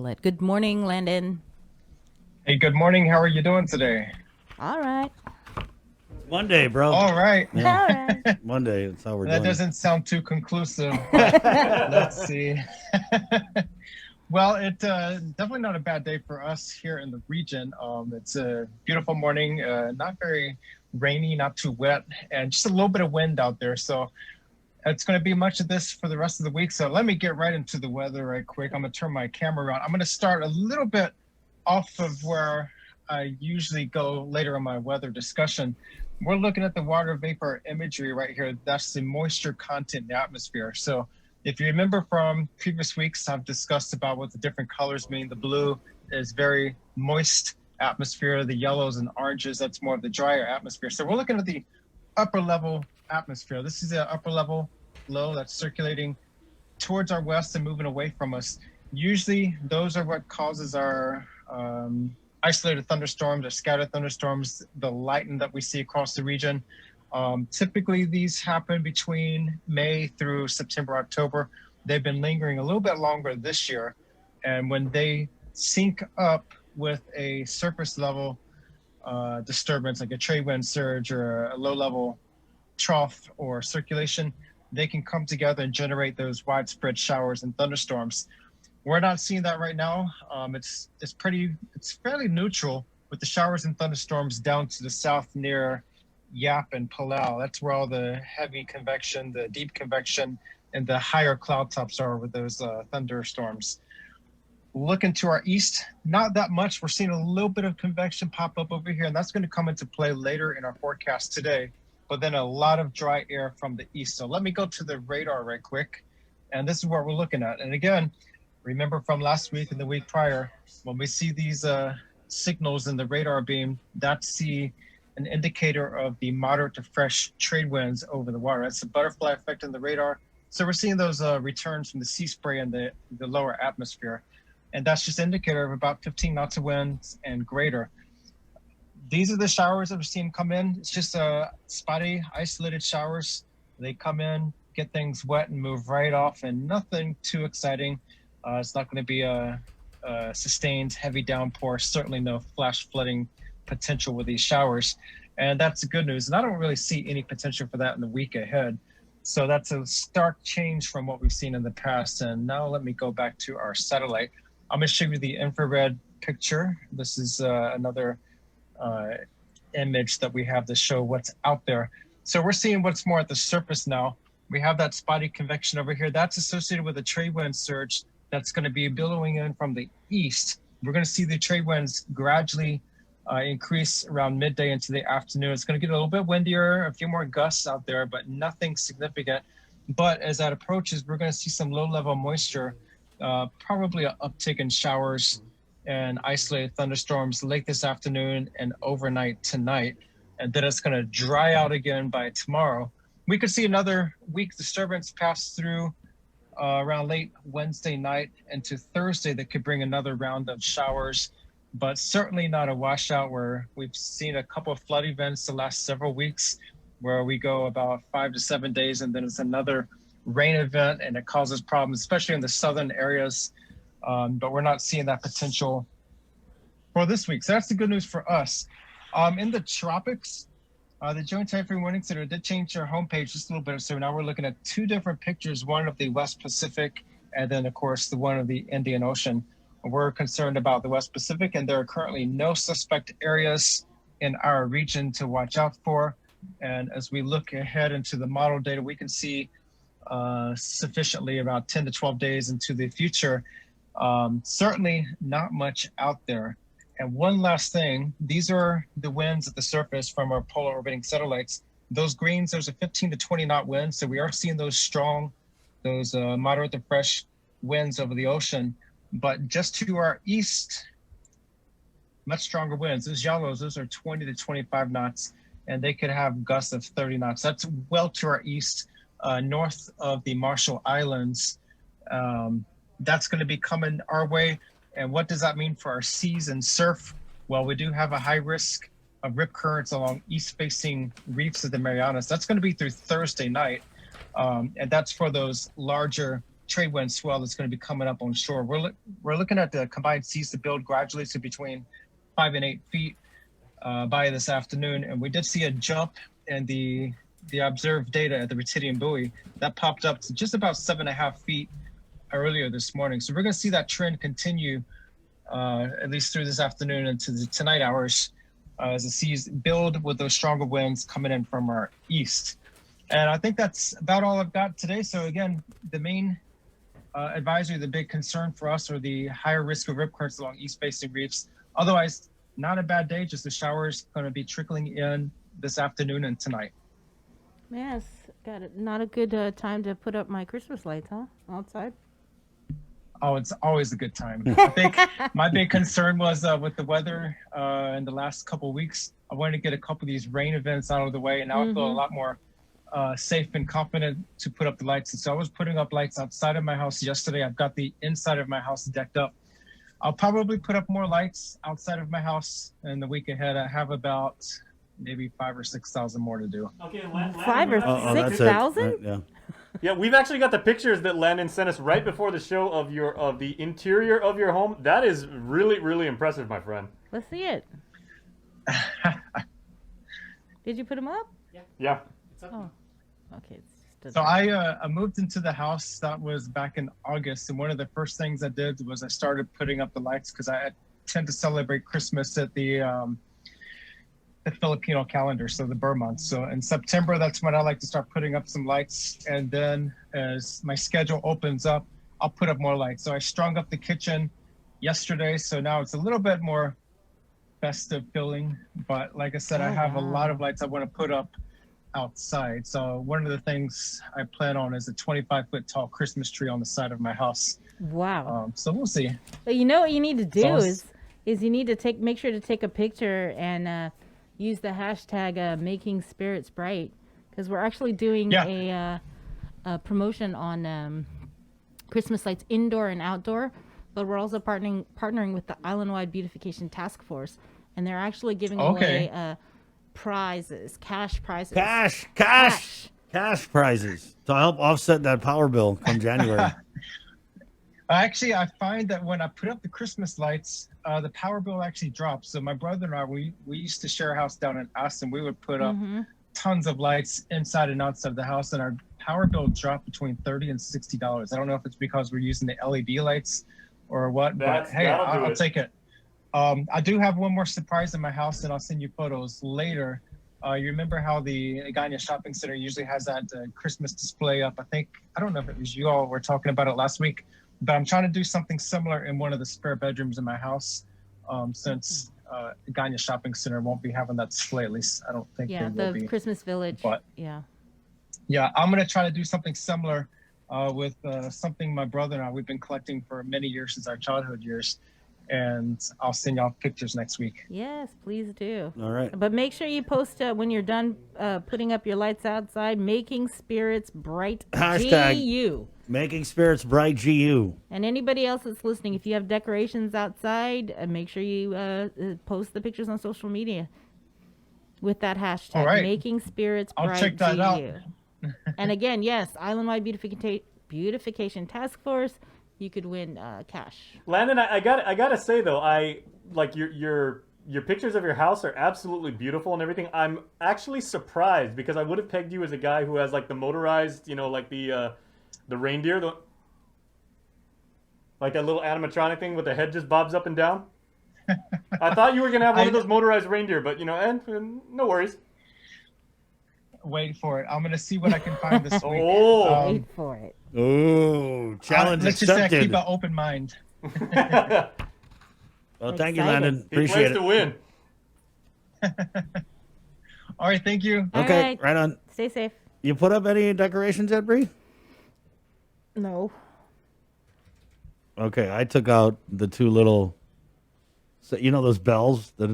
Aydlett. Good morning, Landon. Hey, good morning. How are you doing today? All right. Monday, bro. All right. All Yeah, right. Monday. That's how we're That doing doesn't sound too conclusive, but let's see. Well, it definitely not a bad day for us here in the region. It's a beautiful morning, not very rainy, not too wet, and just a little bit of wind out there. So it's going to be much of this for the rest of the week. So let me get right into the weather right quick. I'm going to turn my camera around. I'm going to start a little bit off of where I usually go later in my weather discussion. We're looking at the water vapor imagery right here. That's the moisture content in the atmosphere. So if you remember from previous weeks, I've discussed about what the different colors mean. The blue is very moist atmosphere. The yellows and oranges, that's more of the drier atmosphere. So we're looking at the upper level atmosphere. This is the upper level low that's circulating towards our west and moving away from us. Usually those are what causes our isolated thunderstorms or scattered thunderstorms, the lightning that we see across the region. Typically these happen between May through September, October. They've been lingering a little bit longer this year. And when they sync up with a surface level disturbance, like a trade wind surge or a low level trough or circulation, they can come together and generate those widespread showers and thunderstorms. We're not seeing that right now. It's fairly neutral with the showers and thunderstorms down to the south near Yap and Palau. That's where all the heavy convection, the deep convection, and the higher cloud tops are with those thunderstorms. Looking to our east, not that much. We're seeing a little bit of convection pop up over here, and that's going to come into play later in our forecast today. But then a lot of dry air from the east. So let me go to the radar right quick. And this is what we're looking at. And again, remember from last week and the week prior, when we see these signals in the radar beam, that's an indicator of the moderate to fresh trade winds over the water. That's the butterfly effect in the radar. So we're seeing those returns from the sea spray in the lower atmosphere. And that's just an indicator of about 15 knots of winds and greater. These are the showers that we're seeing come in. It's just spotty, isolated showers. They come in, get things wet and move right off, and nothing too exciting. It's not going to be a sustained heavy downpour, certainly no flash flooding potential with these showers. And that's the good news. And I don't really see any potential for that in the week ahead. So that's a stark change from what we've seen in the past. And now let me go back to our satellite. I'm going to show you the infrared picture. This is another image that we have to show what's out there. So we're seeing what's more at the surface now. We have that spotty convection over here. That's associated with a trade wind surge that's going to be billowing in from the east. We're going to see the trade winds gradually increase around midday into the afternoon. It's going to get a little bit windier, a few more gusts out there, but nothing significant. But as that approaches, we're going to see some low-level moisture, probably an uptick in showers and isolated thunderstorms late this afternoon and overnight tonight. And then it's going to dry out again by tomorrow. We could see another weak disturbance pass through around late Wednesday night into Thursday that could bring another round of showers, but certainly not a washout where we've seen a couple of flood events the last several weeks where we go about 5 to 7 days and then it's another rain event and it causes problems, especially in the southern areas. But we're not seeing that potential for this week. So that's the good news for us. In the tropics, the Joint Typhoon Warning Center did change their homepage just a little bit. So now we're looking at two different pictures, one of the West Pacific, and then of course the one of the Indian Ocean. We're concerned about the West Pacific, and there are currently no suspect areas in our region to watch out for. And as we look ahead into the model data, we can see sufficiently about 10 to 12 days into the future. Certainly not much out there. And one last thing, these are the winds at the surface from our polar orbiting satellites. Those greens, there's a 15 to 20 knot wind. So we are seeing those strong, those moderate to fresh winds over the ocean. But just to our east, much stronger winds. Those yellows, those are 20 to 25 knots, and they could have gusts of 30 knots. That's well to our east, north of the Marshall Islands. That's going to be coming our way. And what does that mean for our seas and surf? Well, we do have a high risk of rip currents along east-facing reefs of the Marianas. That's going to be through Thursday night. And that's for those larger trade wind swell that's going to be coming up on shore. We're looking at the combined seas to build gradually to between 5 and 8 feet by this afternoon, and we did see a jump in the observed data at the Retidian buoy that popped up to just about 7.5 feet earlier this morning. So we're going to see that trend continue at least through this afternoon into the tonight hours as the seas build with those stronger winds coming in from our east. And I think that's about all I've got today. So again, the main advisory, the big concern for us are the higher risk of rip currents along east facing reefs. Otherwise, not a bad day, just the showers going to be trickling in this afternoon and tonight. Yes, got it. Not a good time to put up my Christmas lights, huh? Outside. Oh, it's always a good time. I think my big concern was with the weather in the last couple of weeks. I wanted to get a couple of these rain events out of the way, and now I feel a lot more safe and confident to put up the lights. And so I was putting up lights outside of my house yesterday. I've got the inside of my house decked up. I'll probably put up more lights outside of my house in the week ahead. I have about maybe 5,000 or 6,000 more to do. Okay, 5 or 6,000? Yeah. Yeah, we've actually got the pictures that Landon sent us right before the show of the interior of your home. That is really, really impressive, my friend. Let's see it. Did you put them up? Yeah. Oh, okay. It's just So I moved into the house. That was back in August, and one of the first things I did was I started putting up the lights because I tend to celebrate Christmas at the Filipino calendar, so the Burr month. So in September, that's when I like to start putting up some lights, and then as my schedule opens up, I'll put up more lights. So I strung up the kitchen yesterday, so now it's a little bit more festive feeling. But like I said, I have a lot of lights I want to put up outside. So one of the things I plan on is a 25-foot tall Christmas tree on the side of my house. Wow. So we'll see. But you know what you need to do So is you need to make sure to take a picture and use the hashtag making spirits bright, because we're actually doing a promotion on Christmas lights indoor and outdoor, but we're also partnering with the Island-wide Beautification Task Force, and they're actually giving away prizes, cash prizes. Cash prizes to help offset that power bill come January. Actually, I find that when I put up the Christmas lights, the power bill actually drops. So my brother and I, we used to share a house down in Austin. We would put up tons of lights inside and outside of the house, and our power bill dropped between $30 and $60. I don't know if it's because we're using the LED lights or what, but hey, I'll take it. I do have one more surprise in my house, and I'll send you photos later. You remember how the Agana Shopping Center usually has that Christmas display up? I don't know if it was you all were talking about it last week, but I'm trying to do something similar in one of the spare bedrooms in my house, since Agana Shopping Center won't be having that display. At least I don't think they will be. Christmas Village. But yeah, I'm going to try to do something similar with something my brother and I, we've been collecting for many years since our childhood years. And I'll send y'all pictures next week. Yes, please do. All right. But make sure you post when you're done putting up your lights outside, Making Spirits Bright Hashtag GU. Making Spirits Bright GU. And anybody else that's listening, if you have decorations outside, make sure you post the pictures on social media with that hashtag, All right. Making Spirits I'll Bright check that GU. out. And again, yes, Island-wide Beautification Task Force. You could win cash. Landon, I gotta say though, I like your pictures of your house are absolutely beautiful and everything. I'm actually surprised because I would have pegged you as a guy who has like the motorized, like the reindeer, like that little animatronic thing with the head just bobs up and down. I thought you were gonna have one of those motorized reindeer, but and no worries. Wait for it. I'm going to see what I can find this week. Wait for it. Oh, challenge let's just say I accepted. keep an open mind. Well, thank you, Landon. He Appreciate plans it. to win. All right, thank you. All Okay, right on. Stay safe. You put up any decorations yet, Bree? No. Okay, I took out the two little, those bells that